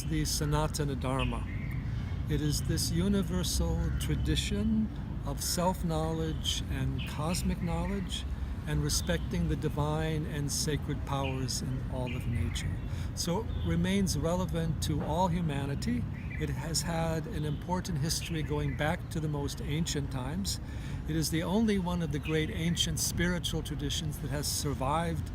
the Sanatana Dharma. It is this universal tradition of self-knowledge and cosmic knowledge, and respecting the divine and sacred powers in all of nature. So it remains relevant to all humanity. It has had an important history going back to the most ancient times. It is the only one of the great ancient spiritual traditions that has survived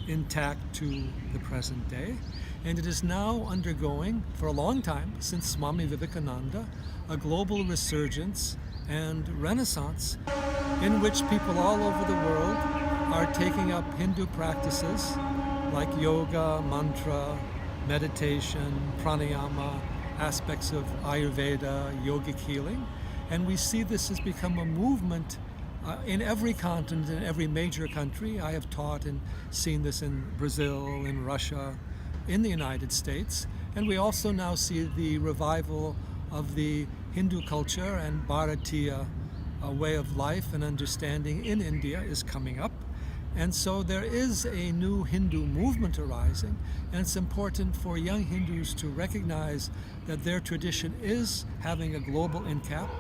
intact to the present day. And it is now undergoing, for a long time, since Swami Vivekananda, a global resurgence and renaissance in which people all over the world are taking up Hindu practices like yoga, mantra, meditation, pranayama, aspects of Ayurveda, yogic healing. And we see this has become a movement in every continent, in every major country. I have taught and seen this in Brazil, in Russia, in the United States. And we also now see the revival of the Hindu culture and Bharatiya way of life and understanding in India is coming up. And so there is a new Hindu movement arising, and it's important for young Hindus to recognize that their tradition is having a global impact.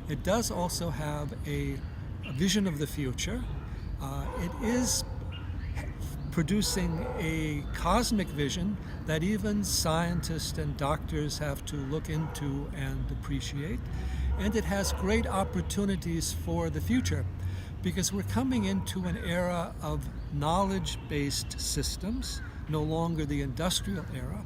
It does also have a vision of the future. It is producing a cosmic vision that even scientists and doctors have to look into and appreciate. And it has great opportunities for the future, because we're coming into an era of knowledge-based systems, no longer the industrial era.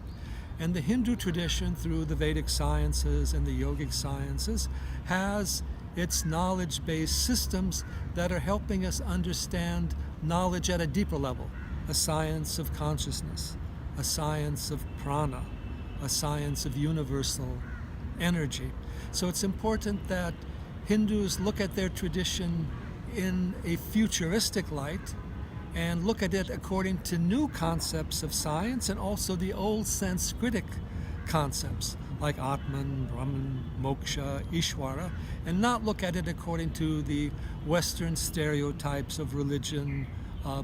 And the Hindu tradition, through the Vedic sciences and the yogic sciences, has its knowledge-based systems that are helping us understand knowledge at a deeper level, a science of consciousness, a science of prana, a science of universal energy. So it's important that Hindus look at their tradition in a futuristic light and look at it according to new concepts of science and also the old Sanskritic concepts like Atman, Brahman, Moksha, Ishvara, and not look at it according to the Western stereotypes of religion,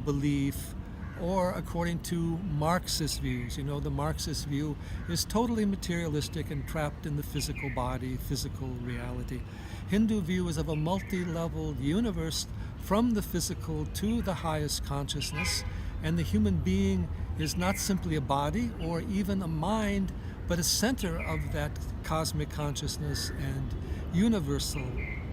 belief, or according to Marxist views. You know, the Marxist view is totally materialistic and trapped in the physical body, physical reality. Hindu view is of a multi-leveled universe from the physical to the highest consciousness, and the human being is not simply a body or even a mind, but a center of that cosmic consciousness and universal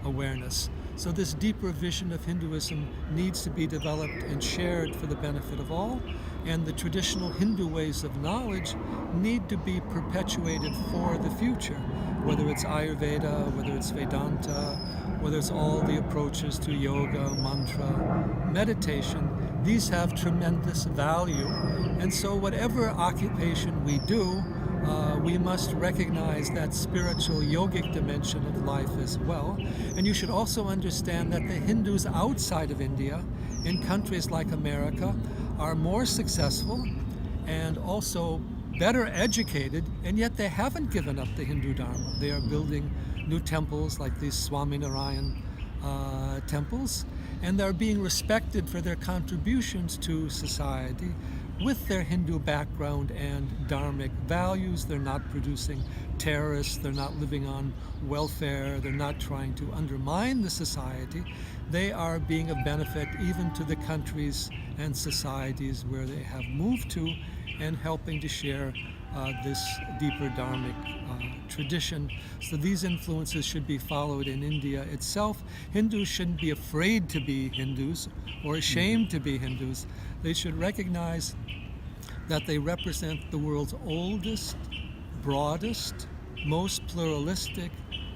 awareness. So this deeper vision of Hinduism needs to be developed and shared for the benefit of all, and the traditional Hindu ways of knowledge need to be perpetuated for the future, whether it's Ayurveda, whether it's Vedanta, whether it's all the approaches to yoga, mantra, meditation. These have tremendous value, and so whatever occupation we do, we must recognize that spiritual yogic dimension of life as well. And you should also understand that the Hindus outside of India, in countries like America, are more successful and also better educated, and yet they haven't given up the Hindu Dharma. They are building new temples like these Swaminarayan temples, and they're being respected for their contributions to society with their Hindu background and dharmic values. They're not producing terrorists, they're not living on welfare, they're not trying to undermine the society. They are being of benefit even to the countries and societies where they have moved to, and helping to share this deeper dharmic tradition. So these influences should be followed in India itself. Hindus shouldn't be afraid to be Hindus or ashamed to be Hindus. They should recognize that they represent the world's oldest, broadest, most pluralistic,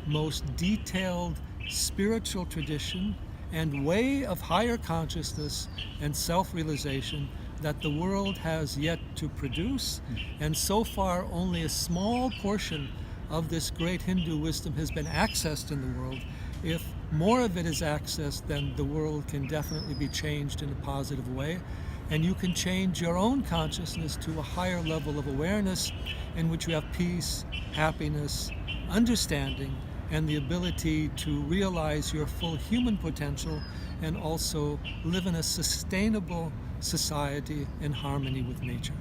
most detailed spiritual tradition and way of higher consciousness and self-realization that the world has yet to produce. And so far, only a small portion of this great Hindu wisdom has been accessed in the world. If more of it is accessed, then the world can definitely be changed in a positive way. And you can change your own consciousness to a higher level of awareness in which you have peace, happiness, understanding, and the ability to realize your full human potential and also live in a sustainable society in harmony with nature.